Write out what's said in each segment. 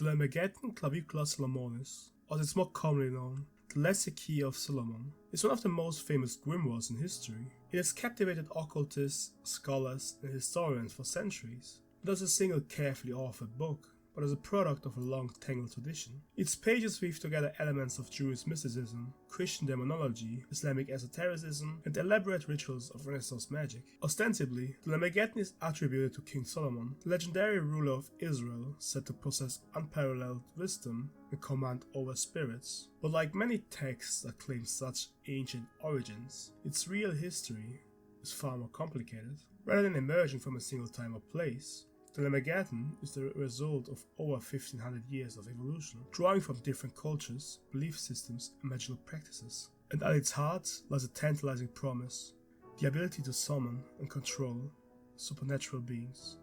The Lemegeton Clavicula Salomonis, or as it's more commonly known, the Lesser Key of Salomon, is one of the most famous grimoires in history. It has captivated occultists, scholars, and historians for centuries, not as a single carefully authored book, but as a product of a long tangled tradition. Its pages weave together elements of Jewish mysticism, Christian demonology, Islamic esotericism, and elaborate rituals of Renaissance magic. Ostensibly, the Lemegeton is attributed to King Solomon, the legendary ruler of Israel, said to possess unparalleled wisdom and command over spirits. But like many texts that claim such ancient origins, its real history is far more complicated. Rather than emerging from a single time or place, the Lemegeton is the result of over 1500 years of evolution, drawing from different cultures, belief systems, and magical practices. And at its heart lies a tantalizing promise, the ability to summon and control supernatural beings.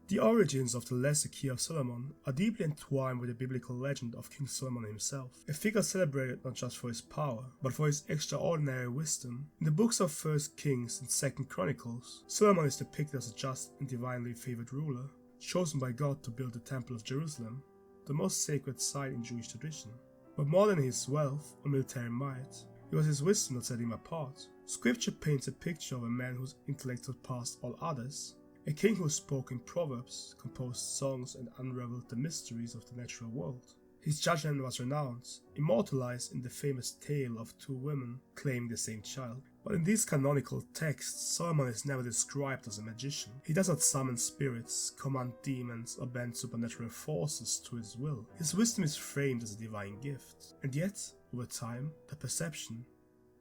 The origins of the Lesser Key of Salomon are deeply entwined with the biblical legend of King Solomon himself, a figure celebrated not just for his power, but for his extraordinary wisdom. In the books of 1st Kings and 2nd Chronicles, Solomon is depicted as a just and divinely favored ruler, chosen by God to build the Temple of Jerusalem, the most sacred site in Jewish tradition. But more than his wealth or military might, it was his wisdom that set him apart. Scripture paints a picture of a man whose intellect surpassed all others, a king who spoke in proverbs, composed songs, and unraveled the mysteries of the natural world. His judgment was renowned, immortalized in the famous tale of two women claiming the same child. But in these canonical texts, Solomon is never described as a magician. He does not summon spirits, command demons, or bend supernatural forces to his will. His wisdom is framed as a divine gift, and yet, over time, the perception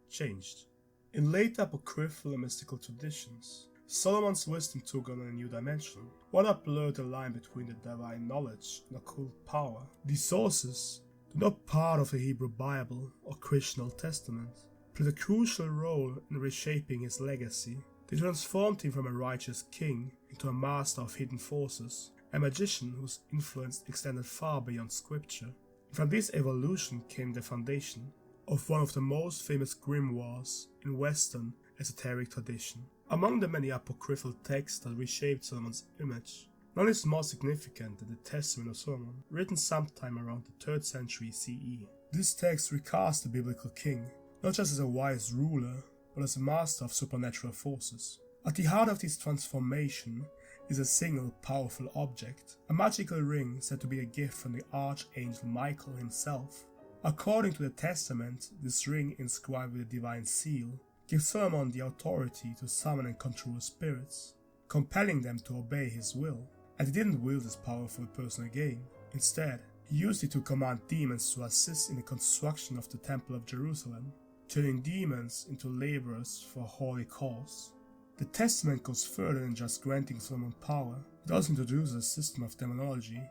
changed. In later apocryphal and mystical traditions, Solomon's wisdom took on a new dimension, one that blurred the line between the divine knowledge and occult power. These sources, though not part of the Hebrew Bible or Christian Old Testament, played a crucial role in reshaping his legacy. They transformed him from a righteous king into a master of hidden forces, a magician whose influence extended far beyond scripture. And from this evolution came the foundation of one of the most famous grimoires in Western esoteric tradition. Among the many apocryphal texts that reshaped Solomon's image, none is more significant than the Testament of Solomon, written sometime around the 3rd century CE. This text recasts the biblical king, not just as a wise ruler, but as a master of supernatural forces. At the heart of this transformation is a single powerful object, a magical ring said to be a gift from the archangel Michael himself. According to the Testament, this ring inscribed with a divine seal gives Solomon the authority to summon and control spirits, compelling them to obey his will. And he didn't wield this power for personal gain. Instead, he used it to command demons to assist in the construction of the Temple of Jerusalem, turning demons into laborers for a holy cause. The Testament goes further than just granting Solomon power. It also introduces a system of demonology,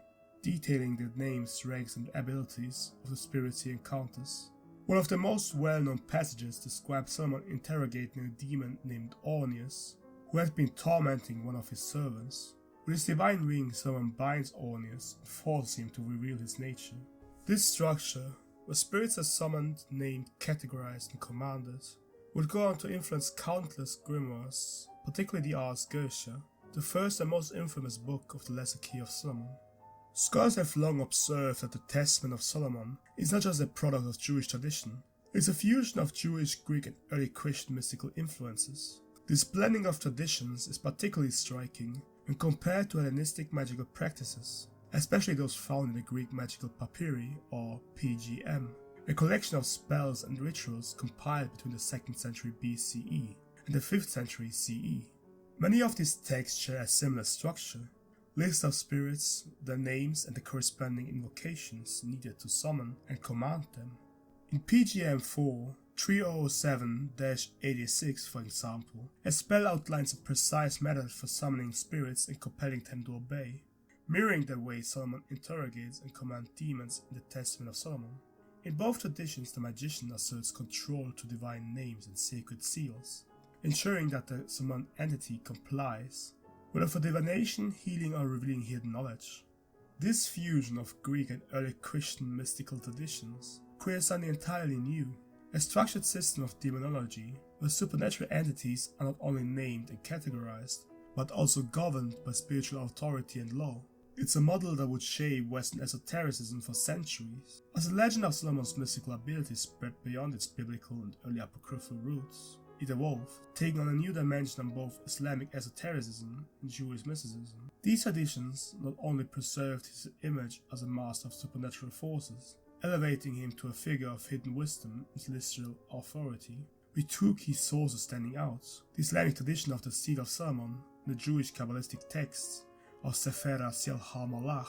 detailing the names, ranks, and abilities of the spirits he encounters. One of the most well-known passages describes Solomon interrogating a demon named Ornius, who had been tormenting one of his servants. With his divine ring, Solomon binds Ornius and forces him to reveal his nature. This structure, where spirits are summoned, named, categorized, and commanded, would go on to influence countless grimoires, particularly the Ars Goetia, the first and most infamous book of the Lesser Key of Salomon. Scholars have long observed that the Testament of Solomon is not just a product of Jewish tradition, it's a fusion of Jewish, Greek, and early Christian mystical influences. This blending of traditions is particularly striking when compared to Hellenistic magical practices, especially those found in the Greek magical papyri, or PGM, a collection of spells and rituals compiled between the 2nd century BCE and the 5th century CE. Many of these texts share a similar structure. Lists of spirits, their names, and the corresponding invocations needed to summon and command them. In PGM 4, 3007-86, for example, a spell outlines a precise method for summoning spirits and compelling them to obey, mirroring the way Solomon interrogates and commands demons in the Testament of Solomon. In both traditions, the magician asserts control to divine names and sacred seals, ensuring that the summoned entity complies, whether for divination, healing, or revealing hidden knowledge. This fusion of Greek and early Christian mystical traditions creates something entirely new, a structured system of demonology where supernatural entities are not only named and categorized, but also governed by spiritual authority and law. It's a model that would shape Western esotericism for centuries. As the legend of Solomon's mystical abilities spread beyond its biblical and early apocryphal roots, it evolved, taking on a new dimension on both Islamic esotericism and Jewish mysticism. These traditions not only preserved his image as a master of supernatural forces, elevating him to a figure of hidden wisdom and celestial authority, with two key sources standing out: the Islamic tradition of the Seed of Salomon and the Jewish Kabbalistic texts of Sefer HaMalach.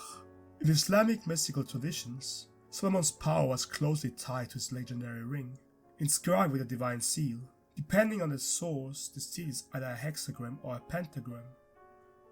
In Islamic mystical traditions, Solomon's power was closely tied to his legendary ring, inscribed with a divine seal. Depending on its source, the seal is either a hexagram or a pentagram,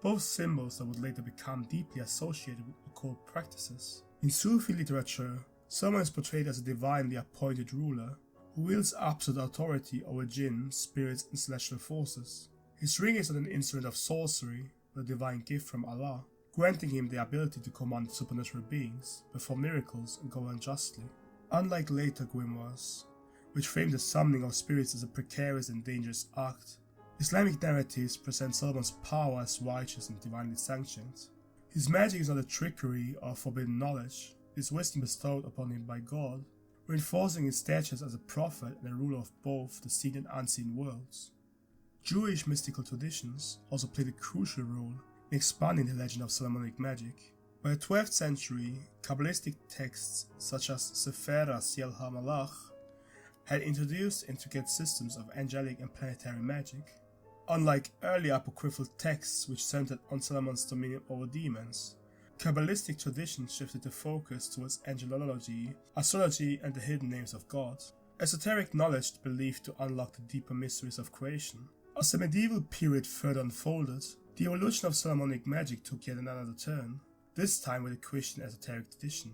both symbols that would later become deeply associated with occult practices. In Sufi literature, Solomon is portrayed as a divinely appointed ruler who wields absolute authority over jinn, spirits, and celestial forces. His ring is not an instrument of sorcery, but a divine gift from Allah, granting him the ability to command supernatural beings, perform miracles, and govern justly. Unlike later grimoires, which frame the summoning of spirits as a precarious and dangerous act, Islamic narratives present Solomon's power as righteous and divinely sanctioned. His magic is not a trickery or forbidden knowledge, it is wisdom bestowed upon him by God, reinforcing his status as a prophet and a ruler of both the seen and unseen worlds. Jewish mystical traditions also played a crucial role in expanding the legend of Solomonic magic. By the 12th century, Kabbalistic texts such as Sefer HaMalach had introduced intricate systems of angelic and planetary magic. Unlike early apocryphal texts which centered on Solomon's dominion over demons, Kabbalistic tradition shifted the focus towards angelology, astrology, and the hidden names of God. Esoteric knowledge believed to unlock the deeper mysteries of creation. As the medieval period further unfolded, the evolution of Solomonic magic took yet another turn, this time with the Christian esoteric tradition.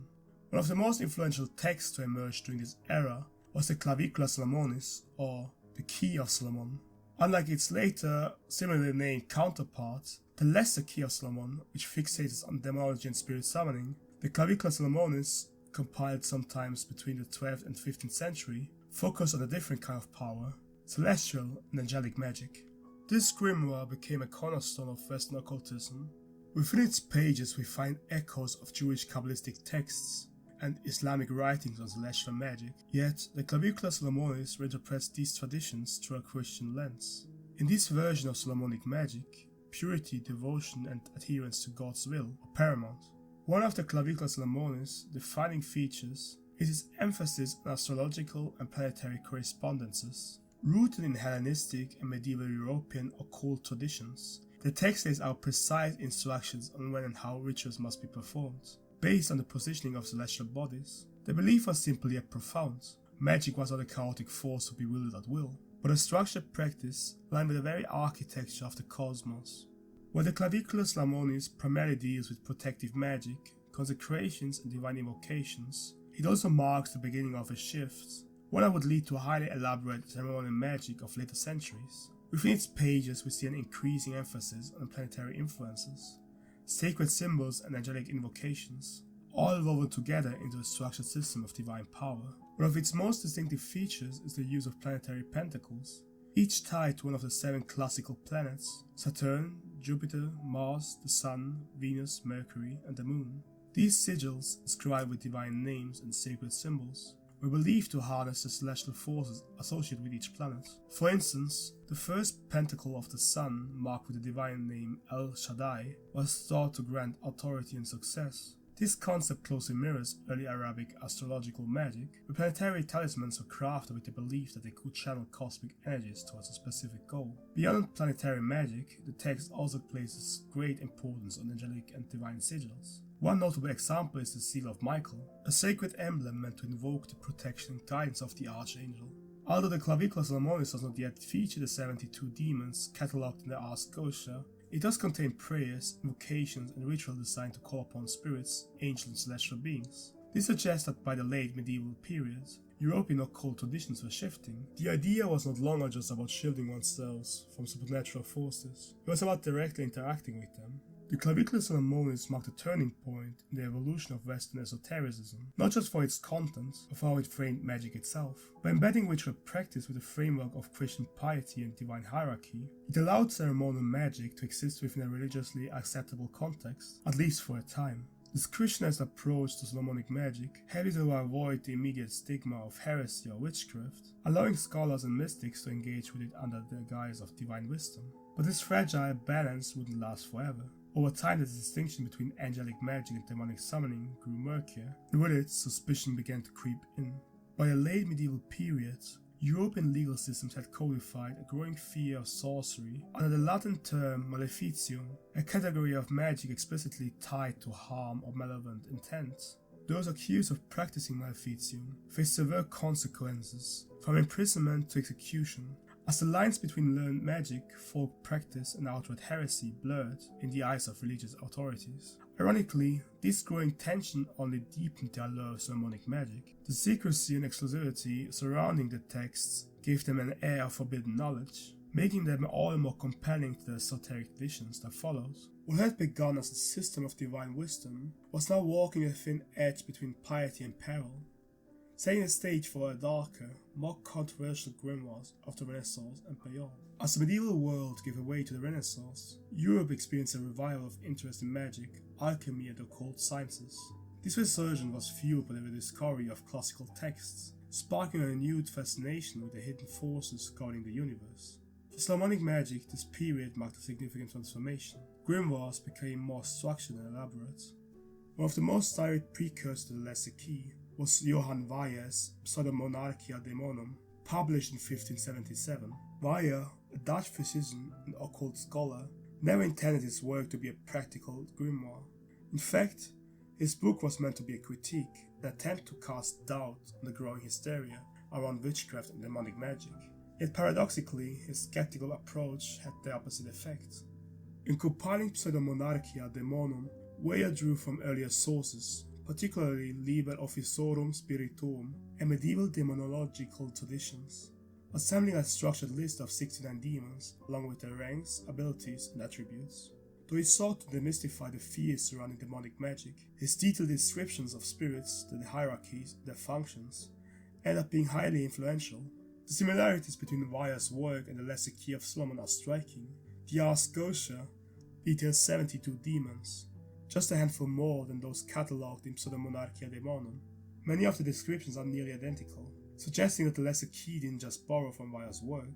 One of the most influential texts to emerge during this era was the Clavicula Salomonis, or the Key of Salomon. Unlike its later, similarly named counterpart, the Lesser Key of Salomon, which fixates on demonology and spirit summoning, the Clavicula Salomonis, compiled sometimes between the 12th and 15th century, focused on a different kind of power: celestial and angelic magic. This grimoire became a cornerstone of Western occultism. Within its pages we find echoes of Jewish Kabbalistic texts and Islamic writings on celestial magic, yet the Clavicula Salomonis reinterprets these traditions through a Christian lens. In this version of Solomonic magic, purity, devotion, and adherence to God's will are paramount. One of the Clavicula Salomonis' defining features is its emphasis on astrological and planetary correspondences. Rooted in Hellenistic and medieval European occult traditions, the text lays out precise instructions on when and how rituals must be performed. Based on the positioning of celestial bodies, the belief was simple yet profound. Magic was not a chaotic force to be wielded at will, but a structured practice aligned with the very architecture of the cosmos. While the Clavicula Salomonis primarily deals with protective magic, consecrations, and divine invocations, it also marks the beginning of a shift, one that would lead to a highly elaborate ceremonial magic of later centuries. Within its pages we see an increasing emphasis on planetary influences, sacred symbols, and angelic invocations, all woven together into a structured system of divine power. One of its most distinctive features is the use of planetary pentacles, each tied to one of the 7 classical planets: Saturn, Jupiter, Mars, the Sun, Venus, Mercury, and the Moon. These sigils, inscribed with divine names and sacred symbols, were believed to harness the celestial forces associated with each planet. For instance, the first pentacle of the Sun, marked with the divine name El Shaddai, was thought to grant authority and success. This concept closely mirrors early Arabic astrological magic, where planetary talismans were crafted with the belief that they could channel cosmic energies towards a specific goal. Beyond planetary magic, the text also places great importance on angelic and divine sigils. One notable example is the Seal of Michael, a sacred emblem meant to invoke the protection and guidance of the Archangel. Although the Clavicula Salomonis does not yet feature the 72 demons catalogued in the Ars Goetia, it does contain prayers, invocations, and rituals designed to call upon spirits, angels, and celestial beings. This suggests that by the late medieval period, European occult traditions were shifting. The idea was not longer just about shielding oneself from supernatural forces, it was about directly interacting with them. The Clavicular Salomonis marked a turning point in the evolution of Western esotericism, not just for its content, but for how it framed magic itself. By embedding ritual practice with the framework of Christian piety and divine hierarchy, it allowed ceremonial magic to exist within a religiously acceptable context, at least for a time. This Christianized approach to Solomonic magic helped to avoid the immediate stigma of heresy or witchcraft, allowing scholars and mystics to engage with it under the guise of divine wisdom. But this fragile balance wouldn't last forever. Over time, the distinction between angelic magic and demonic summoning grew murkier, and with it, suspicion began to creep in. By the late medieval period, European legal systems had codified a growing fear of sorcery under the Latin term maleficium, a category of magic explicitly tied to harm or malevolent intent. Those accused of practicing maleficium faced severe consequences, from imprisonment to execution, as the lines between learned magic, folk practice, and outright heresy blurred in the eyes of religious authorities. Ironically, this growing tension only deepened the allure of Solomonic magic. The secrecy and exclusivity surrounding the texts gave them an air of forbidden knowledge, making them all the more compelling to the esoteric visions that followed. What had begun as a system of divine wisdom was now walking a thin edge between piety and peril, setting the stage for a darker, more controversial grimoires of the Renaissance and beyond. As the medieval world gave way to the Renaissance, Europe experienced a revival of interest in magic, alchemy, and occult sciences. This resurgence was fueled by the rediscovery of classical texts, sparking a renewed fascination with the hidden forces governing the universe. For Solomonic magic, this period marked a significant transformation. Grimoires became more structured and elaborate. One of the most direct precursors to the Lesser Key was Johann Weyer's Pseudomonarchia Daemonum, published in 1577. Weyer, a Dutch physician and occult scholar, never intended his work to be a practical grimoire. In fact, his book was meant to be a critique, an attempt to cast doubt on the growing hysteria around witchcraft and demonic magic. Yet paradoxically, his skeptical approach had the opposite effect. In compiling Pseudomonarchia Daemonum, Weyer drew from earlier sources, particularly Liber Officiorum Spirituum and medieval demonological traditions, assembling a structured list of 69 demons along with their ranks, abilities, and attributes. Though he sought to demystify the fears surrounding demonic magic, his detailed descriptions of spirits, their hierarchies, and their functions, end up being highly influential. The similarities between Weyer's work and the Lesser Key of Salomon are striking. The Ars Goetia details 72 demons, just a handful more than those catalogued in Pseudomonarchia Daemonum. Many of the descriptions are nearly identical, suggesting that the Lesser Key didn't just borrow from Weyer's work.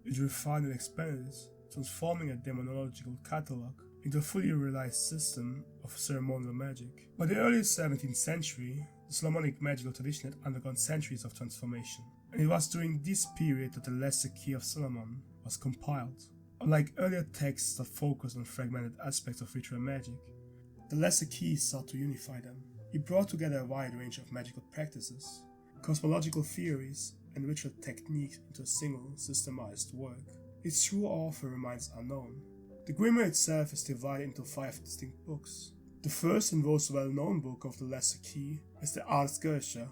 It refined and expanded it, transforming a demonological catalogue into a fully realized system of ceremonial magic. By the early 17th century, the Solomonic magical tradition had undergone centuries of transformation, and it was during this period that the Lesser Key of Salomon was compiled. Unlike earlier texts that focused on fragmented aspects of ritual magic, the Lesser Key sought to unify them. It brought together a wide range of magical practices, cosmological theories, and ritual techniques into a single, systemized work. Its true author remains unknown. The grimoire itself is divided into 5 distinct books. The first and most well-known book of the Lesser Key is the Ars Goetia.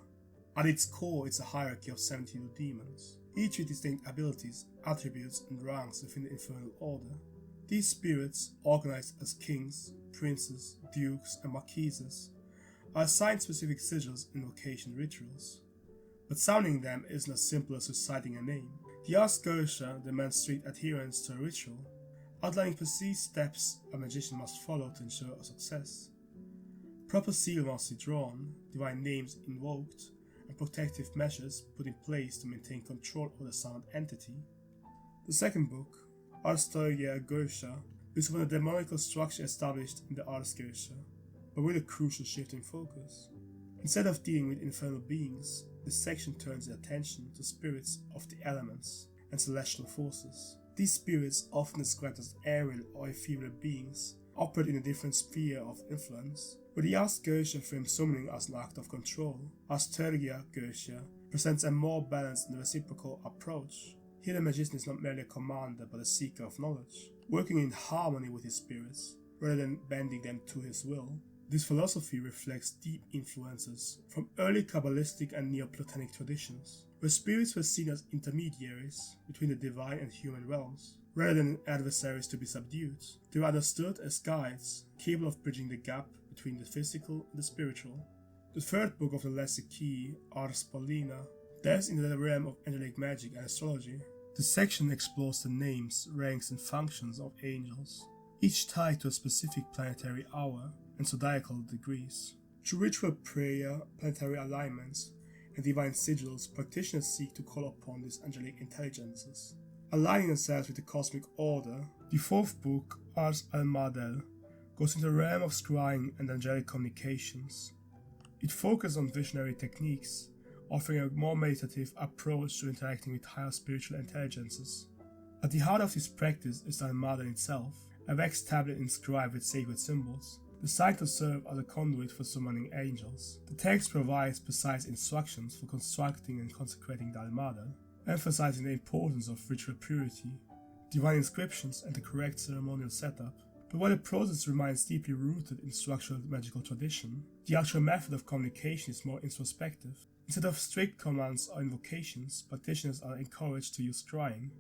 At its core, it's a hierarchy of 72 demons, each with distinct abilities, attributes, and ranks within the infernal order. These spirits, organized as kings, princes, dukes, and marquises, are assigned specific sigils and invocation rituals. But summoning them isn't as simple as reciting a name. The Ars Goetia demands strict adherence to a ritual, outlining precise steps a magician must follow to ensure a success. Proper seal must be drawn, divine names invoked, and protective measures put in place to maintain control over the summoned entity. The second book, Ars Goetia, is upon the demonical structure established in the Ars Goetia, but with a crucial shift in focus. Instead of dealing with infernal beings, this section turns the attention to spirits of the elements and celestial forces. These spirits, often described as aerial or ethereal beings, operate in a different sphere of influence. Where the Ars Goetia frames summoning as an act of control, Ars Goetia presents a more balanced and reciprocal approach. Here the magician is not merely a commander but a seeker of knowledge, working in harmony with his spirits, rather than bending them to his will. This philosophy reflects deep influences from early Kabbalistic and Neoplatonic traditions, where spirits were seen as intermediaries between the divine and human realms. rather than adversaries to be subdued. They were understood as guides, capable of bridging the gap between the physical and the spiritual. The third book of the Lesser Key, Ars Paulina, delves into the realm of angelic magic and astrology. The section explores the names, ranks, and functions of angels, each tied to a specific planetary hour and zodiacal degrees. Through ritual prayer, planetary alignments, and divine sigils, practitioners seek to call upon these angelic intelligences, aligning themselves with the cosmic order. The fourth book, Ars Almadel, goes into the realm of scrying and angelic communications. It focuses on visionary techniques, offering a more meditative approach to interacting with higher spiritual intelligences. At the heart of this practice is the Almadel itself, a wax tablet inscribed with sacred symbols, designed to serve as a conduit for summoning angels. The text provides precise instructions for constructing and consecrating the Almadel, emphasizing the importance of ritual purity, divine inscriptions, and the correct ceremonial setup. But while the process remains deeply rooted in structural magical tradition, the actual method of communication is more introspective. Instead of strict commands or invocations, practitioners are encouraged to use scrying,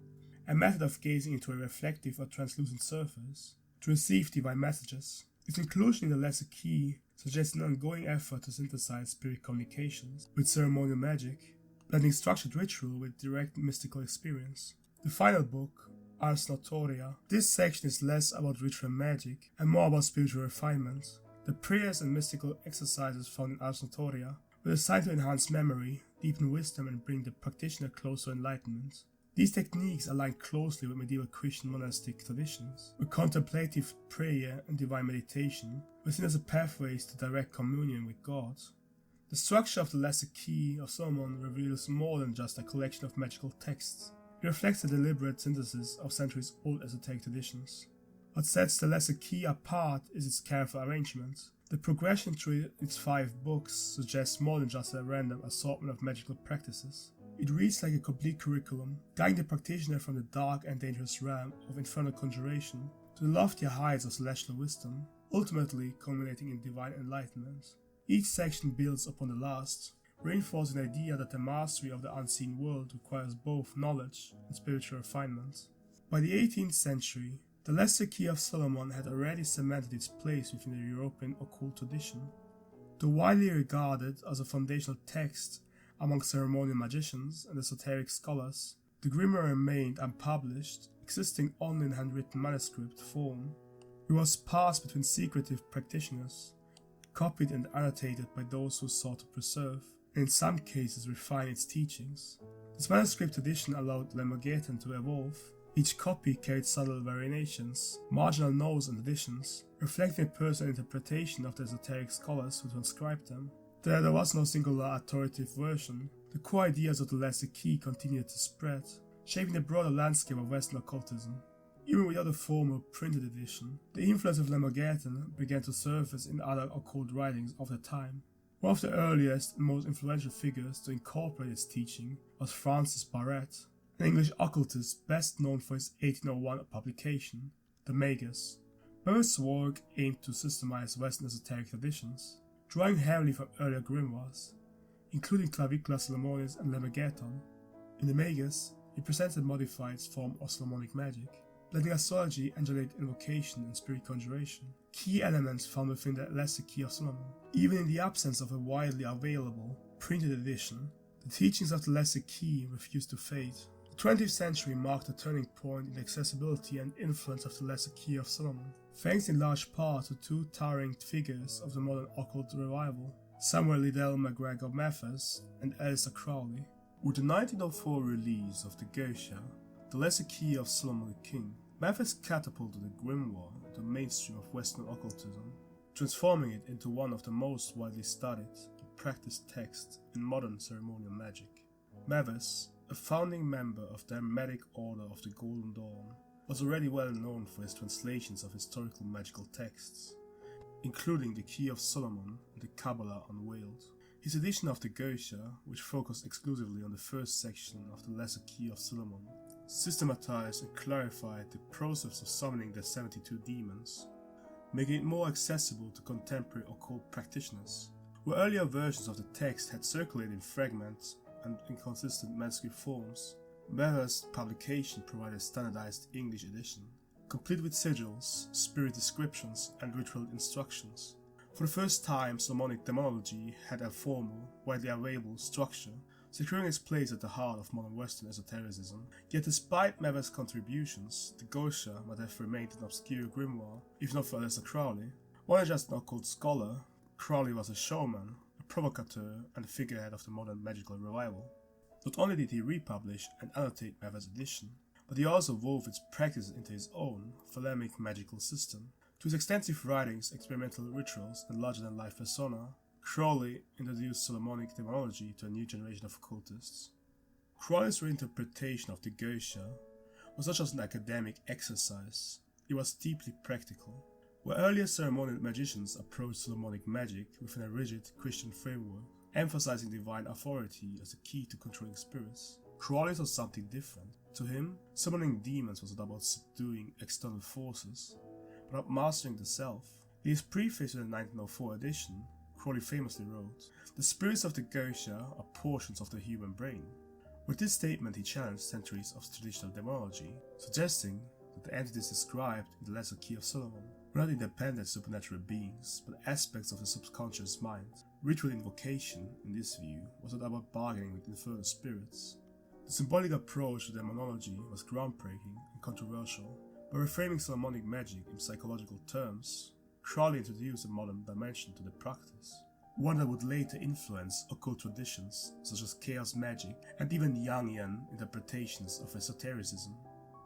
a method of gazing into a reflective or translucent surface, to receive divine messages. Its inclusion in the Lesser Key suggests an ongoing effort to synthesize spirit communications with ceremonial magic, blending structured ritual with direct mystical experience. The final book, Ars Notoria. This section is less about ritual magic and more about spiritual refinement. The prayers and mystical exercises found in Ars Notoria were designed to enhance memory, deepen wisdom, and bring the practitioner closer to enlightenment. These techniques align closely with medieval Christian monastic traditions, where contemplative prayer and divine meditation were seen as pathways to direct communion with God. The structure of the Lesser Key of Salomon reveals more than just a collection of magical texts. It reflects a deliberate synthesis of centuries-old esoteric traditions. What sets the Lesser Key apart is its careful arrangement. The progression through its 5 books suggests more than just a random assortment of magical practices. It reads like a complete curriculum, guiding the practitioner from the dark and dangerous realm of infernal conjuration to the loftier heights of celestial wisdom, ultimately culminating in divine enlightenment. Each section builds upon the last, reinforcing the idea that the mastery of the unseen world requires both knowledge and spiritual refinement. By the 18th century, the Lesser Key of Salomon had already cemented its place within the European occult tradition. Though widely regarded as a foundational text among ceremonial magicians and esoteric scholars, the grimoire remained unpublished, existing only in handwritten manuscript form. It was passed between secretive practitioners, copied and annotated by those who sought to preserve, and in some cases refine its teachings. This manuscript edition allowed Lemegeton to evolve. Each copy carried subtle variations, marginal notes and additions, reflecting a personal interpretation of the esoteric scholars who transcribed them. There was no singular authoritative version. The core ideas of the Lesser Key continued to spread, shaping the broader landscape of Western occultism. Even without a formal printed edition, the influence of Lemegeton began to surface in other occult writings of the time. One of the earliest and most influential figures to incorporate its teaching was Francis Barrett, an English occultist best known for his 1801 publication, The Magus. Barrett's work aimed to systemize Western esoteric traditions, drawing heavily from earlier grimoires, including Clavicula Salomonis and Lemegeton. In The Magus, he presents a modified form of Solomonic magic, blending astrology, angelic invocation, and spirit conjuration, key elements found within the Lesser Key of Salomon. Even in the absence of a widely available printed edition, the teachings of the Lesser Key refused to fade. The 20th century marked a turning point in the accessibility and influence of the Lesser Key of Salomon, thanks in large part to 2 towering figures of the modern occult revival, Samuel Liddell MacGregor Mathers and Aleister Crowley. With the 1904 release of the Geisha, the Lesser Key of Salomon the King, Mathers catapulted the grimoire into the mainstream of Western occultism, transforming it into one of the most widely studied and practiced texts in modern ceremonial magic. Mathers, a founding member of the Hermetic Order of the Golden Dawn, was already well known for his translations of historical magical texts, including the Key of Salomon and the Kabbalah Unveiled. His edition of the Geisha, which focused exclusively on the first section of the Lesser Key of Salomon, systematized and clarified the process of summoning the 72 demons, making it more accessible to contemporary occult practitioners. Where earlier versions of the text had circulated in fragments and inconsistent manuscript forms, Weber's publication provided a standardized English edition, complete with sigils, spirit descriptions, and ritual instructions. For the first time, Solomonic demonology had a formal, widely available structure, securing its place at the heart of modern Western esotericism. Yet despite Weber's contributions, the Gosha might have remained an obscure grimoire, if not for Aleister Crowley. More than just an occult scholar, Crowley was a showman, a provocateur, and a figurehead of the modern magical revival. Not only did he republish and annotate Weber's edition, but he also wove its practices into his own Thelemic magical system. To his extensive writings, experimental rituals, and larger-than-life persona, Crowley introduced Solomonic demonology to a new generation of occultists. Crowley's reinterpretation of the Gosha was not just an academic exercise, it was deeply practical. Where earlier ceremonial magicians approached Solomonic magic within a rigid Christian framework, emphasizing divine authority as the key to controlling spirits, Crowley saw something different. To him, summoning demons was not about subduing external forces, but about mastering the self. In his preface to the 1904 edition, Crowley famously wrote, "The spirits of the Gosha are portions of the human brain." With this statement he challenged centuries of traditional demonology, suggesting that the entities described in the Lesser Key of Salomon were not independent supernatural beings, but aspects of the subconscious mind. Ritual invocation, in this view, was not about bargaining with infernal spirits. The symbolic approach to demonology was groundbreaking and controversial. By reframing Solomonic magic in psychological terms, Crowley introduced a modern dimension to the practice, one that would later influence occult traditions such as chaos magic and even Jungian interpretations of esotericism.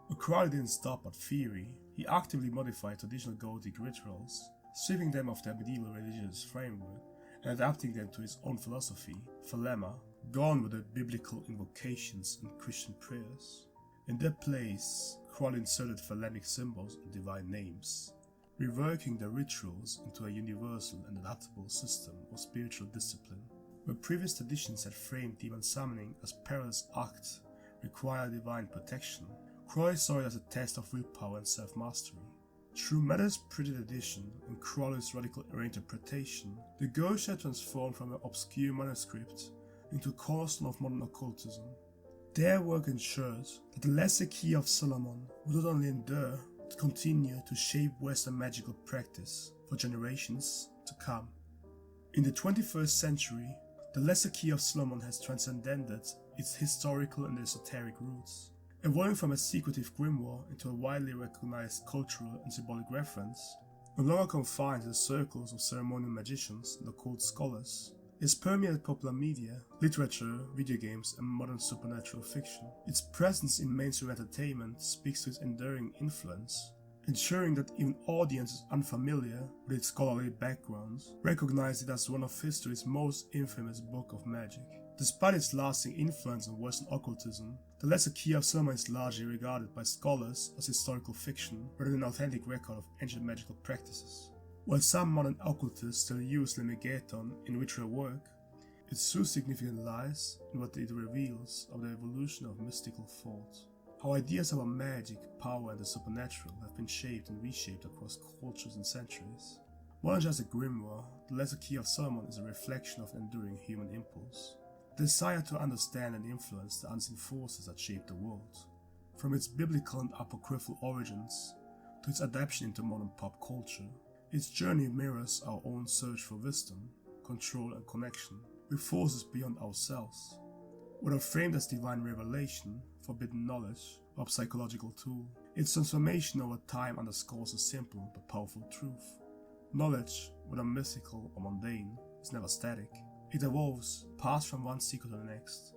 But Crowley didn't stop at theory. He actively modified traditional Gothic rituals, stripping them of their medieval religious framework and adapting them to his own philosophy, Thelema, gone with the biblical invocations and Christian prayers. In their place, Crowley inserted Thelemic symbols and divine names, reworking the rituals into a universal and adaptable system of spiritual discipline. Where previous traditions had framed demon summoning as perilous act requiring divine protection, Crowley saw it as a test of willpower and self-mastery. Through Mather's printed edition and Crowley's radical reinterpretation, the Gosha transformed from an obscure manuscript into a cornerstone of modern occultism. Their work ensured that the Lesser Key of Salomon would not only endure, but continue to shape Western magical practice for generations to come. In the 21st century, the Lesser Key of Salomon has transcended its historical and esoteric roots, evolving from a secretive grimoire into a widely recognized cultural and symbolic reference, no longer confined to the circles of ceremonial magicians and occult scholars. It has permeated popular media, literature, video games, and modern supernatural fiction. Its presence in mainstream entertainment speaks to its enduring influence, ensuring that even audiences unfamiliar with its scholarly background recognize it as one of history's most infamous books of magic. Despite its lasting influence on Western occultism, the Lesser Key of Salomon is largely regarded by scholars as historical fiction rather than an authentic record of ancient magical practices. While some modern occultists still use Lemegeton in ritual work, its true significance lies in what it reveals of the evolution of mystical thought. How ideas about magic, power, and the supernatural have been shaped and reshaped across cultures and centuries. More than just a grimoire, the Lesser Key of Salomon is a reflection of an enduring human impulse, the desire to understand and influence the unseen forces that shape the world. From its biblical and apocryphal origins to its adaptation into modern pop culture, its journey mirrors our own search for wisdom, control, and connection with forces beyond ourselves. Whether framed as divine revelation, forbidden knowledge, or psychological tool, its transformation over time underscores a simple but powerful truth. Knowledge, whether mystical or mundane, is never static. It evolves, passed from one secret to the next,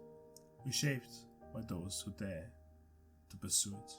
reshaped by those who dare to pursue it.